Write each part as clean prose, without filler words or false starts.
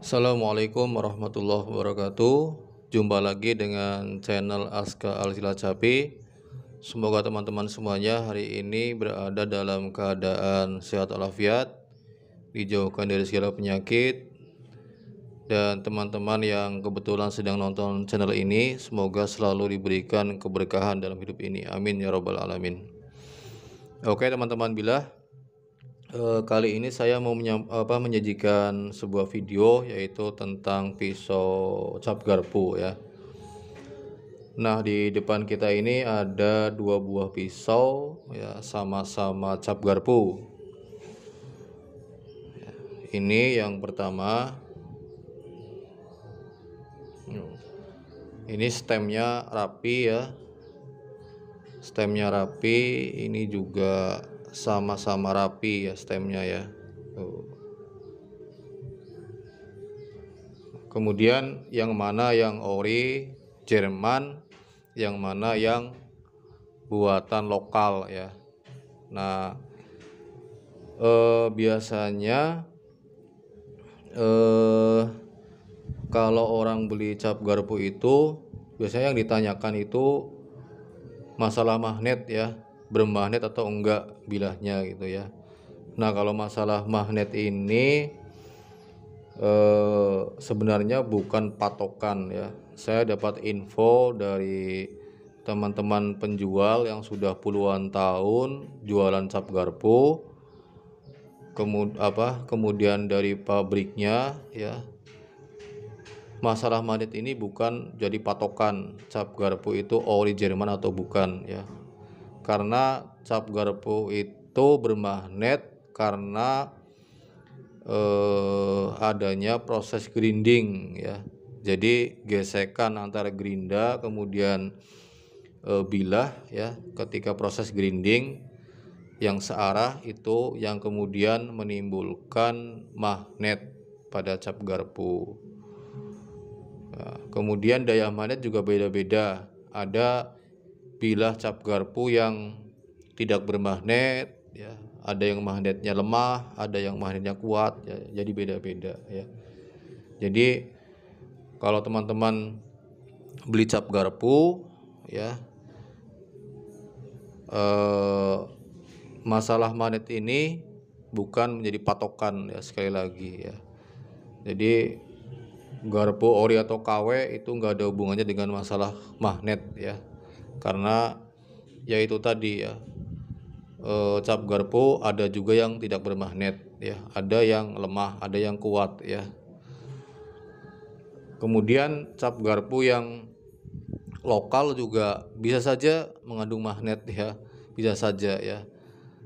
Assalamualaikum warahmatullahi wabarakatuh. Jumpa lagi dengan channel Aska Al-Silacapi. Semoga teman-teman semuanya hari ini berada dalam keadaan sehat walafiat, dijauhkan dari segala penyakit. Dan teman-teman yang kebetulan sedang nonton channel ini, semoga selalu diberikan keberkahan dalam hidup ini. Amin ya robbal alamin. Oke teman-teman, kali ini saya mau menyajikan sebuah video yaitu tentang pisau cap garpu ya. Nah, di depan kita ini ada dua buah pisau ya, sama-sama cap garpu. Ini yang pertama. Ini stemnya rapi ya. Stemnya rapi, ini juga sama-sama rapi ya stemnya ya. Kemudian yang mana yang ori Jerman, yang mana yang buatan lokal ya. Nah, biasanya kalau orang beli cap garpu itu biasanya yang ditanyakan itu masalah magnet ya, bermagnet atau enggak bilahnya gitu ya. Nah, kalau masalah magnet ini sebenarnya bukan patokan ya. Saya dapat info dari teman-teman penjual yang sudah puluhan tahun jualan cap garpu, kemudian dari pabriknya ya. Masalah magnet ini bukan jadi patokan cap garpu itu ori Jerman atau bukan ya. Karena cap garpu itu bermagnet karena adanya proses grinding ya. Jadi gesekan antara gerinda kemudian bilah ya, ketika proses grinding yang searah itu yang kemudian menimbulkan magnet pada cap garpu. Nah, kemudian daya magnet juga beda-beda. Ada bilah cap garpu yang tidak bermagnet ya, ada yang magnetnya lemah, ada yang magnetnya kuat ya, jadi beda-beda ya. Jadi kalau teman-teman beli cap garpu ya, masalah magnet ini bukan menjadi patokan ya, sekali lagi ya. Jadi garpu ori atau KW itu nggak ada hubungannya dengan masalah magnet ya, karena ya itu tadi ya, cap garpu ada juga yang tidak bermagnet ya, ada yang lemah, ada yang kuat ya. Kemudian cap garpu yang lokal juga bisa saja mengandung magnet ya, bisa saja ya,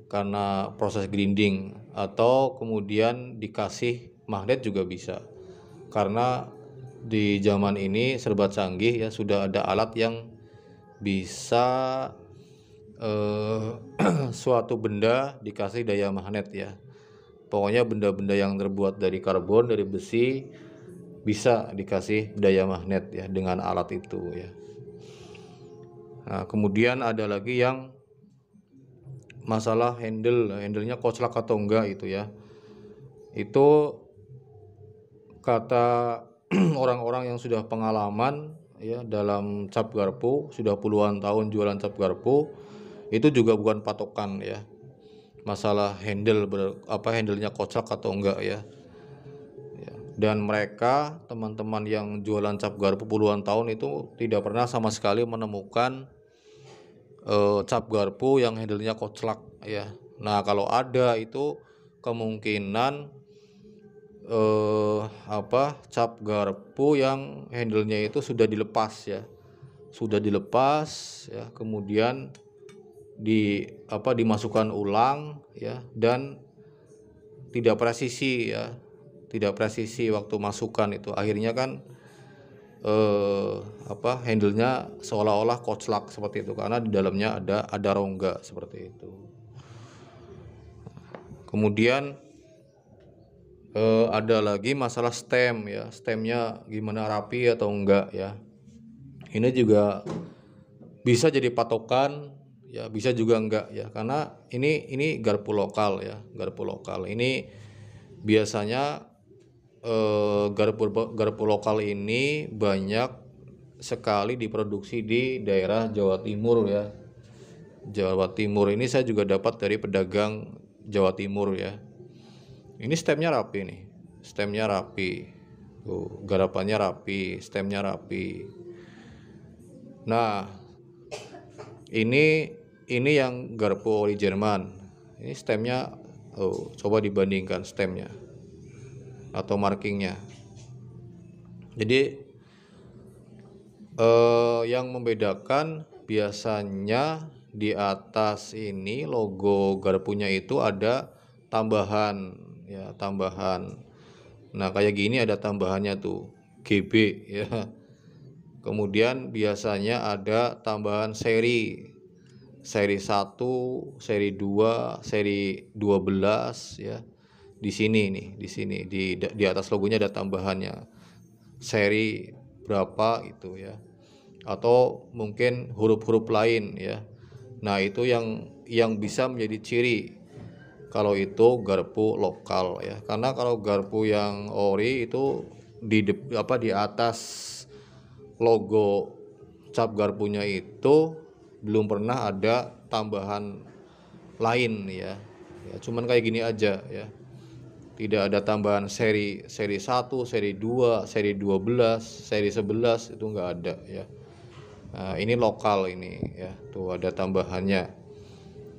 karena proses grinding, atau kemudian dikasih magnet juga bisa. Karena di zaman ini serba canggih ya, sudah ada alat yang bisa suatu benda dikasih daya magnet ya. Pokoknya benda-benda yang terbuat dari karbon, dari besi, bisa dikasih daya magnet ya dengan alat itu ya. Nah, kemudian ada lagi yang masalah handlenya koclak atau enggak itu ya. Itu kata orang-orang yang sudah pengalaman ya dalam cap garpu, sudah puluhan tahun jualan cap garpu, itu juga bukan patokan ya. Masalah handlenya kocak atau enggak ya. Dan mereka, teman-teman yang jualan cap garpu puluhan tahun itu tidak pernah sama sekali menemukan cap garpu yang handlenya koclak ya. Nah, kalau ada itu kemungkinan cap garpu yang handlenya itu sudah dilepas ya, kemudian dimasukkan ulang ya, dan tidak presisi waktu masukkan itu, akhirnya kan handlenya seolah-olah koclak seperti itu karena di dalamnya ada rongga seperti itu. Kemudian ada lagi masalah stem ya, stemnya gimana, rapi atau enggak ya. Ini juga bisa jadi patokan ya, bisa juga enggak ya, karena ini garpu lokal ya, garpu lokal ini biasanya garpu lokal ini banyak sekali diproduksi di daerah Jawa Timur ya. Jawa Timur ini saya juga dapat dari pedagang Jawa Timur ya. Ini stemnya rapi nih, stemnya rapi, tuh garapannya rapi, stemnya rapi. Nah, ini yang garpu ori Jerman. Ini stemnya, coba dibandingkan stemnya atau markingnya. Jadi yang membedakan biasanya di atas ini logo garpunya itu ada tambahan ya, tambahan. Nah, kayak gini ada tambahannya tuh, GB ya. Kemudian biasanya ada tambahan seri 1, seri 2, seri 12 ya. Di sini nih, di sini di atas logonya ada tambahannya. Seri berapa itu ya. Atau mungkin huruf-huruf lain ya. Nah, itu yang bisa menjadi ciri kalau itu garpu lokal ya. Karena kalau garpu yang ori itu di atas logo cap garpunya itu belum pernah ada tambahan lain ya. Ya, cuman kayak gini aja ya. Tidak ada tambahan seri 1, seri 2, seri 12, seri 11 itu enggak ada ya. Nah, ini lokal ini ya. Tuh ada tambahannya.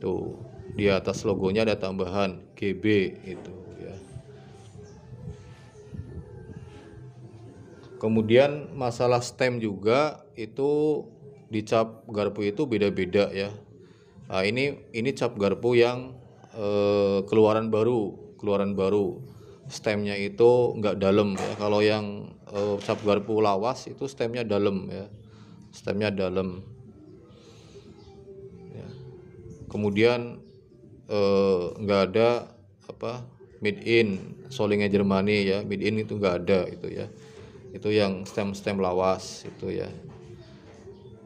Tuh di atas logonya ada tambahan GB itu ya. Kemudian masalah stem juga itu di cap garpu itu beda-beda ya. Nah, ini cap garpu yang keluaran baru. Stemnya itu enggak dalam ya. Kalau yang cap garpu lawas itu stemnya dalam ya. Stemnya dalam. Ya. Kemudian enggak ada made in Solingnya Jermani ya. Made in itu enggak ada itu ya. Itu yang stem lawas itu ya.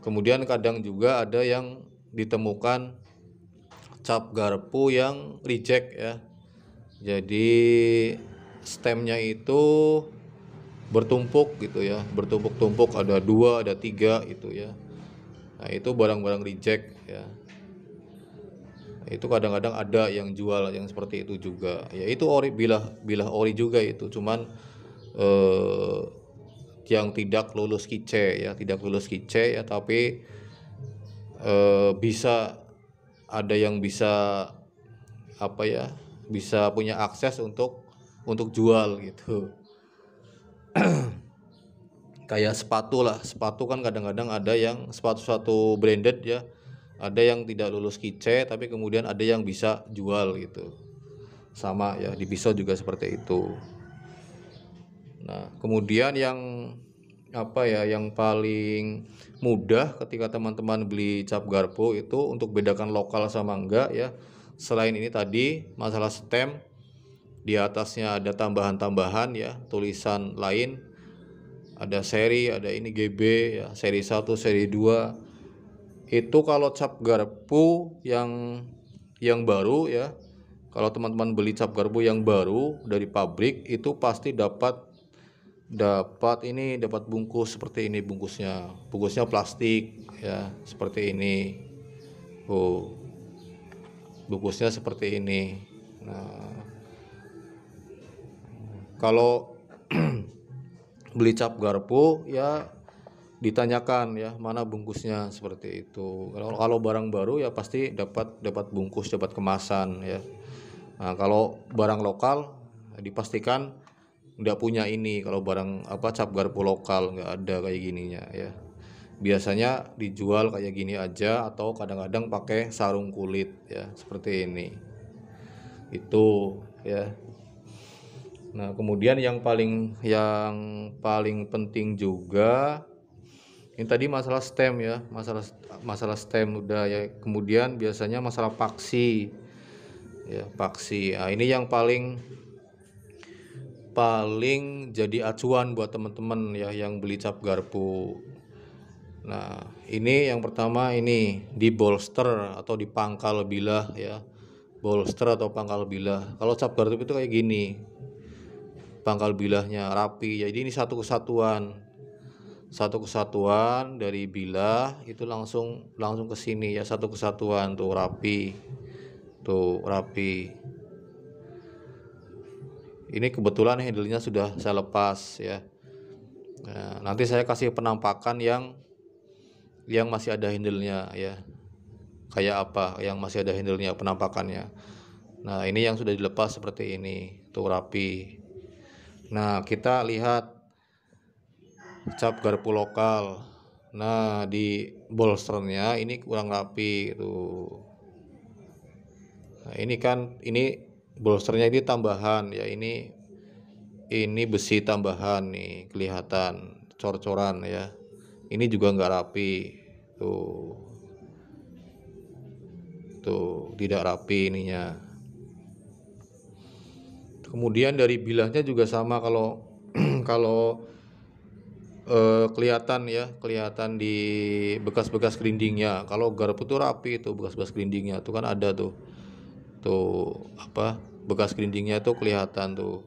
Kemudian kadang juga ada yang ditemukan cap garpu yang reject ya. Jadi stemnya itu bertumpuk gitu ya, bertumpuk-tumpuk, ada 2, ada 3 itu ya. Nah, itu barang-barang reject ya. Itu kadang-kadang ada yang jual yang seperti itu juga. Ya itu ori, bilah ori juga itu, cuman yang tidak lulus kice ya, ya, tapi bisa ada yang bisa bisa punya akses untuk jual gitu. Kayak sepatu lah, sepatu kan kadang-kadang ada yang sepatu branded ya, ada yang tidak lulus kice tapi kemudian ada yang bisa jual gitu. Sama ya, di pisau juga seperti itu. Nah, kemudian yang yang paling mudah ketika teman-teman beli cap garpu itu untuk bedakan lokal sama enggak ya. Selain ini tadi masalah stem, di atasnya ada tambahan-tambahan ya, tulisan lain, ada seri, ada ini GB ya, seri 1, seri 2. Itu kalau cap garpu yang baru ya. Kalau teman-teman beli cap garpu yang baru dari pabrik itu pasti dapat bungkus seperti ini, bungkusnya plastik ya, seperti ini. Bungkusnya seperti ini. Nah, kalau beli cap garpu ya ditanyakan ya mana bungkusnya, seperti itu. Kalau barang baru ya pasti dapat bungkus, dapat kemasan ya. Nah, kalau barang lokal dipastikan nggak punya ini. Kalau barang cap garpu lokal nggak ada kayak gininya ya. Biasanya dijual kayak gini aja atau kadang-kadang pakai sarung kulit ya, seperti ini. Itu ya. Nah, kemudian yang paling penting juga ini tadi masalah stem ya, masalah stem udah ya. Kemudian biasanya masalah paksi ya, paksi. Nah, ini yang paling jadi acuan buat teman-teman ya yang beli cap garpu. Nah, ini yang pertama, ini di bolster atau di pangkal bilah ya. Bolster atau pangkal bilah. Kalau cap garpu itu kayak gini. pangkal bilahnya rapi. Jadi ini satu kesatuan dari bilah itu langsung ke sini ya, satu kesatuan tuh rapi. Ini kebetulan handle-nya sudah saya lepas ya. Nah, nanti saya kasih penampakan yang masih ada handle-nya ya. Kayak apa yang masih ada handle-nya penampakannya. Nah, ini yang sudah dilepas seperti ini, tuh rapi. Nah, kita lihat cap garpu lokal. Nah, di bolsternya ini kurang rapi tuh. Nah, ini bolsternya ini tambahan ya, ini besi tambahan nih, kelihatan cor-coran ya. Ini juga nggak rapi tuh tidak rapi ininya. Kemudian dari bilahnya juga sama, kalau kalau kelihatan di bekas-bekas grindingnya. Kalau garpu tuh rapi tuh, bekas-bekas grindingnya tuh kan ada tuh bekas grindingnya tuh kelihatan tuh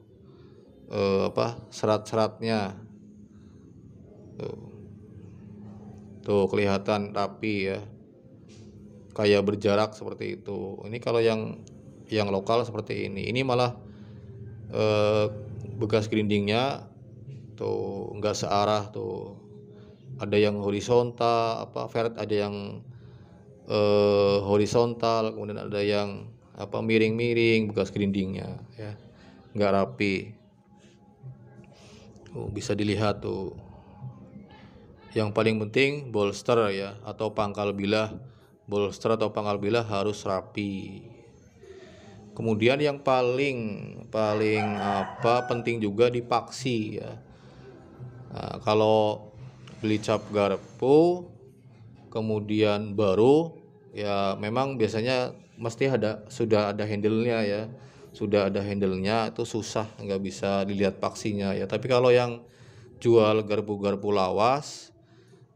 serat-seratnya tuh kelihatan rapi ya, kayak berjarak seperti itu. Ini kalau yang lokal seperti ini malah bekas grindingnya tuh nggak searah tuh, ada yang horizontal ada yang horizontal, kemudian ada yang miring-miring bekas grindingnya ya, nggak rapi. Bisa dilihat tuh. Yang paling penting bolster ya, atau pangkal bilah. Bolster atau pangkal bilah harus rapi. Kemudian yang paling penting juga di paksi ya. Nah, kalau beli cap garpu kemudian baru ya, memang biasanya mesti sudah ada handle-nya ya. Sudah ada handle-nya, itu susah, nggak bisa dilihat paksinya ya. Tapi kalau yang jual garpu-garpu lawas,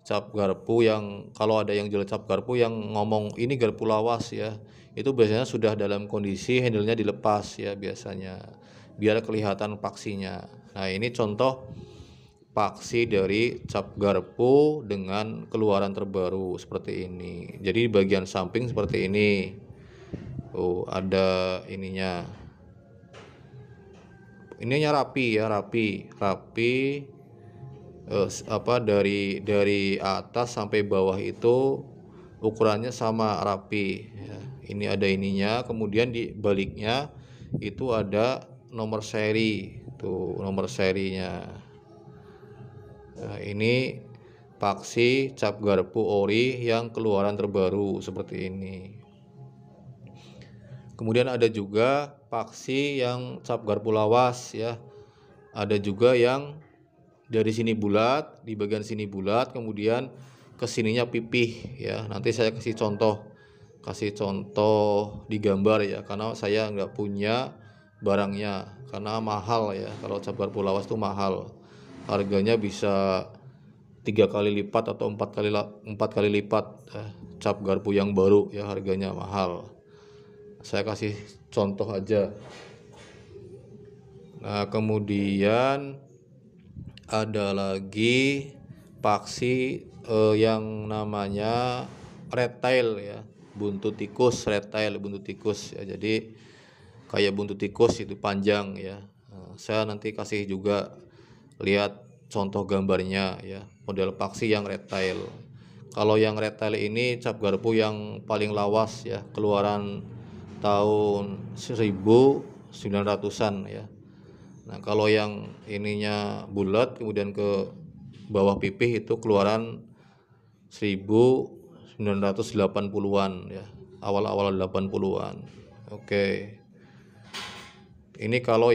cap garpu yang, kalau ada yang jual cap garpu yang ngomong ini garpu lawas ya, itu biasanya sudah dalam kondisi handle-nya dilepas ya biasanya, biar kelihatan paksinya. Nah, ini contoh paksi dari cap garpu dengan keluaran terbaru seperti ini. Jadi di bagian samping seperti ini. Ada ininya. Ininya rapi ya, rapi. Dari atas sampai bawah itu ukurannya sama, rapi ya. Ini ada ininya, kemudian di baliknya itu ada nomor seri tuh, nomor serinya. Nah, ini paksi cap garpu ori yang keluaran terbaru seperti ini. Kemudian ada juga paksi yang cap garpu lawas ya. Ada juga yang dari sini bulat, di bagian sini bulat, kemudian kesininya pipih ya. Nanti saya kasih contoh di gambar ya, karena saya nggak punya barangnya, karena mahal ya. Kalau cap garpu lawas itu mahal, harganya bisa 3 kali lipat atau 4 kali lipat cap garpu yang baru ya, harganya mahal. Saya kasih contoh aja. Nah, kemudian ada lagi paksi yang namanya red tail ya, buntut tikus, red tail buntut tikus ya. Jadi kayak buntut tikus itu panjang ya. Nah, saya nanti kasih juga lihat contoh gambarnya ya, model paksi yang red tail. Kalau yang red tail ini cap garpu yang paling lawas ya, keluaran tahun 1900-an ya. Nah, kalau yang ininya bulat kemudian ke bawah pipih itu keluaran 1980-an ya, awal-awal 80-an. Oke. Ini kalau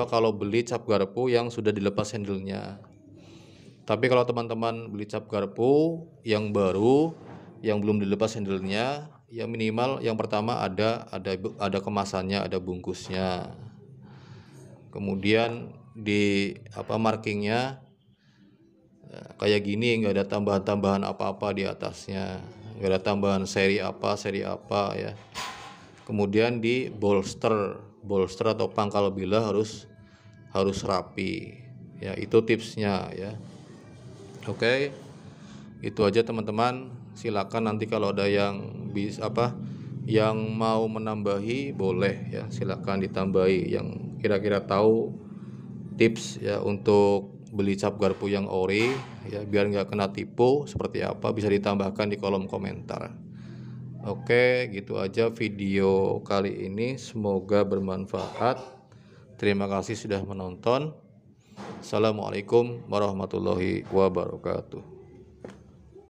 kalau beli cap garpu yang sudah dilepas handle-nya. Tapi kalau teman-teman beli cap garpu yang baru yang belum dilepas handle-nya, ya minimal yang pertama ada kemasannya, ada bungkusnya. Kemudian di markingnya kayak gini, nggak ada tambahan-tambahan apa-apa di atasnya, nggak ada tambahan seri apa ya. Kemudian di bolster atau pangkal bilah harus harus rapi ya, itu tipsnya ya. Oke, itu aja teman-teman. Silakan nanti kalau ada yang yang mau menambahi boleh ya, silakan ditambahi yang kira-kira tahu tips ya untuk beli cap garpu yang ori ya, biar nggak kena tipu seperti apa, bisa ditambahkan di kolom komentar. Oke, gitu aja video kali ini, semoga bermanfaat. Terima kasih sudah menonton. Assalamualaikum warahmatullahi wabarakatuh.